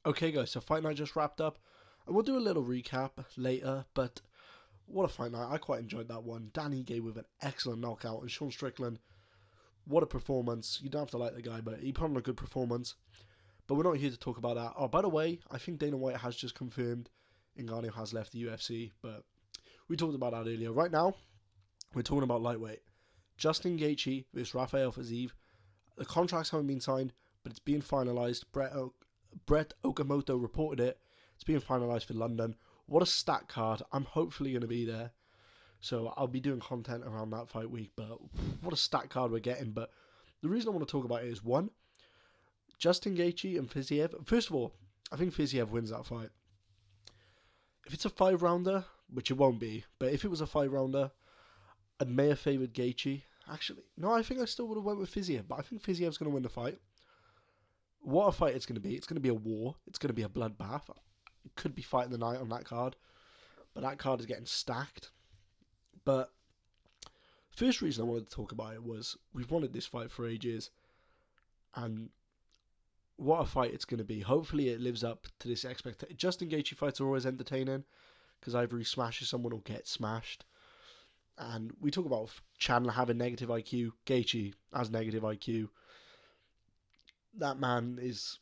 Okay, guys, so fight night just wrapped up, and we'll do a little recap later, but what a fight night. I quite enjoyed that one. Dan Ige with an excellent knockout, and Sean Strickland, what a performance. You don't have to like the guy, but he put on a good performance. But we're not here to talk about that. Oh, by the way, I think Dana White has just confirmed Ngannou has left the UFC, but we talked about that earlier. Right now, we're talking about lightweight. Justin Gaethje versus Rafael Fiziev. The contracts haven't been signed, but it's being finalised. Brett Okamoto reported it. It's being finalised for London. What a stat card. I'm hopefully going to be there. So I'll be doing content around that fight week. But what a stat card we're getting. But the reason I want to talk about it is, one, Justin Gaethje and Fiziev. First of all, I think Fiziev wins that fight. If it's a 5-rounder, which it won't be, but if it was a 5-rounder, I may have favoured Gaethje. Actually, no, I think I still would have went with Fiziev, but I think Fiziev's going to win the fight. What a fight it's going to be. It's going to be a war. It's going to be a bloodbath. It could be fight of the night on that card, but that card is getting stacked. But first reason I wanted to talk about it was we've wanted this fight for ages, and what a fight it's going to be. Hopefully it lives up to this expectation. Justin Gaethje fights are always entertaining because either he smashes someone or gets smashed. And we talk about Chandler having negative IQ. Gaethje has negative IQ. That man is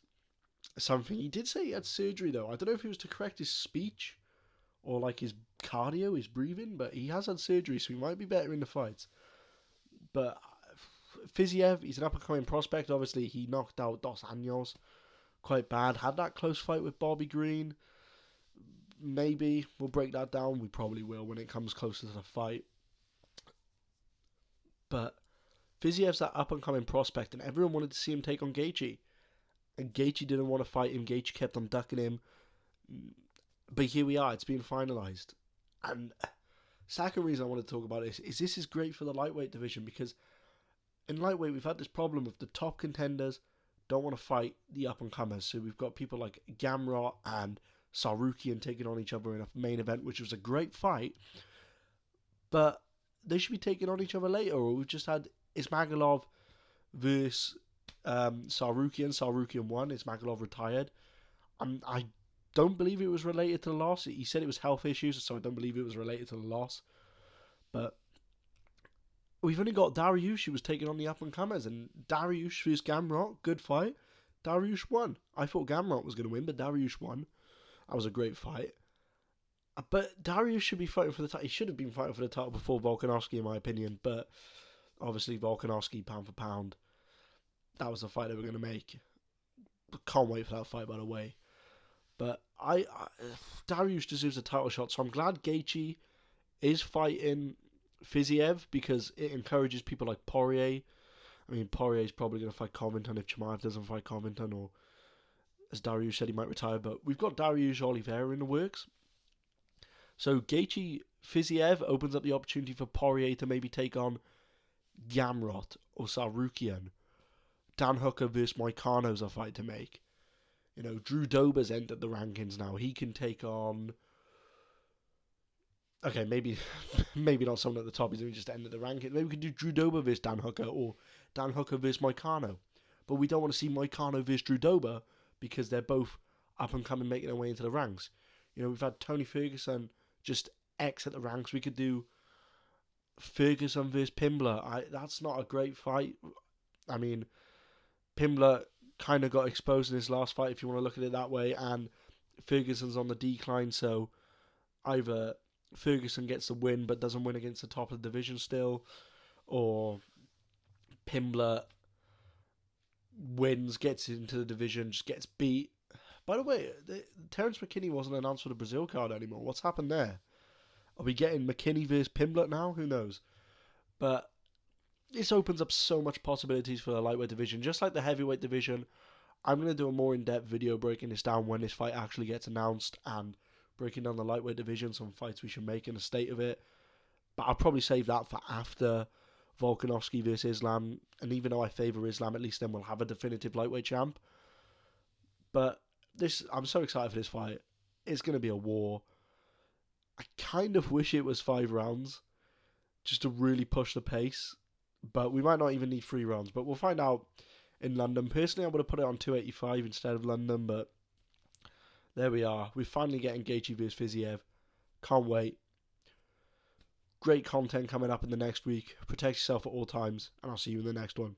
something. He did say he had surgery, though. I don't know if it was to correct his speech or like his cardio, his breathing, but he has had surgery, so he might be better in the fights. But Fiziev, he's an up-and-coming prospect. Obviously, he knocked out Dos Anjos quite bad. Had that close fight with Bobby Green. Maybe we'll break that down. We probably will when it comes closer to the fight. But Fiziev's that up-and-coming prospect, and everyone wanted to see him take on Gaethje. And Gaethje didn't want to fight him. Gaethje kept on ducking him. But here we are. It's been finalised. And second reason I want to talk about this is great for the lightweight division, because in lightweight we've had this problem of the top contenders don't want to fight the up-and-comers. So we've got people like Gamrot and Sarukian taking on each other in a main event, which was a great fight. But they should be taking on each other later. Or we've just had Ismagulov versus Sarukian. Sarukian won. Ismagulov retired. I don't believe it was related to the loss. He said it was health issues, so I don't believe it was related to the loss. But we've only got Dariush who was taking on the up-and-comers, and Dariush versus Gamrot, good fight. Dariush won. I thought Gamrot was going to win, but Dariush won. That was a great fight. But Dariush should be fighting for the title. He should have been fighting for the title before Volkanovski, in my opinion. But obviously, Volkanovski, pound for pound, that was the fight they were going to make. Can't wait for that fight, by the way. But Dariush deserves a title shot, so I'm glad Gaethje is fighting Fiziev, because it encourages people like Poirier. I mean, Poirier is probably going to fight Covington if Chimaev doesn't fight Covington, or as Dariush said, he might retire. But we've got Dariush Oliveira in the works. So Gaethje Fiziev opens up the opportunity for Poirier to maybe take on Gamrot or Sarukian. Dan Hooker versus Moicano's a fight to make. You know, Drew Dober's entered the rankings now. He can take on... Okay, maybe not someone at the top. He's only just entered the rankings. Maybe we could do Drew Dober versus Dan Hooker, or Dan Hooker versus Moicano. But we don't want to see Moicano versus Drew Dober, because they're both up and coming, making their way into the ranks. You know, we've had Tony Ferguson just exit the ranks. We could do Ferguson versus Pimbler. That's not a great fight. I mean, Pimbler kind of got exposed in his last fight, if you want to look at it that way, and Ferguson's on the decline, so either Ferguson gets the win but doesn't win against the top of the division still, or Pimbler wins, gets into the division, just gets beat. By the way, Terence McKinney wasn't announced for the Brazil card anymore. What's happened there? Are we getting McKinney versus Pimbler now? Who knows? But this opens up so much possibilities for the lightweight division. Just like the heavyweight division, I'm going to do a more in-depth video breaking this down when this fight actually gets announced, and breaking down the lightweight division, some fights we should make and the state of it. But I'll probably save that for after Volkanovski versus Islam. And even though I favour Islam, at least then we'll have a definitive lightweight champ. But I'm so excited for this fight. It's going to be a war. I kind of wish it was 5 rounds, just to really push the pace. But we might not even need 3 rounds. But we'll find out in London. Personally, I would have put it on 285 instead of London. But There we are. We're finally getting Gaethje vs Fiziev. Can't wait. Great content coming up in the next week. Protect yourself at all times, and I'll see you in the next one.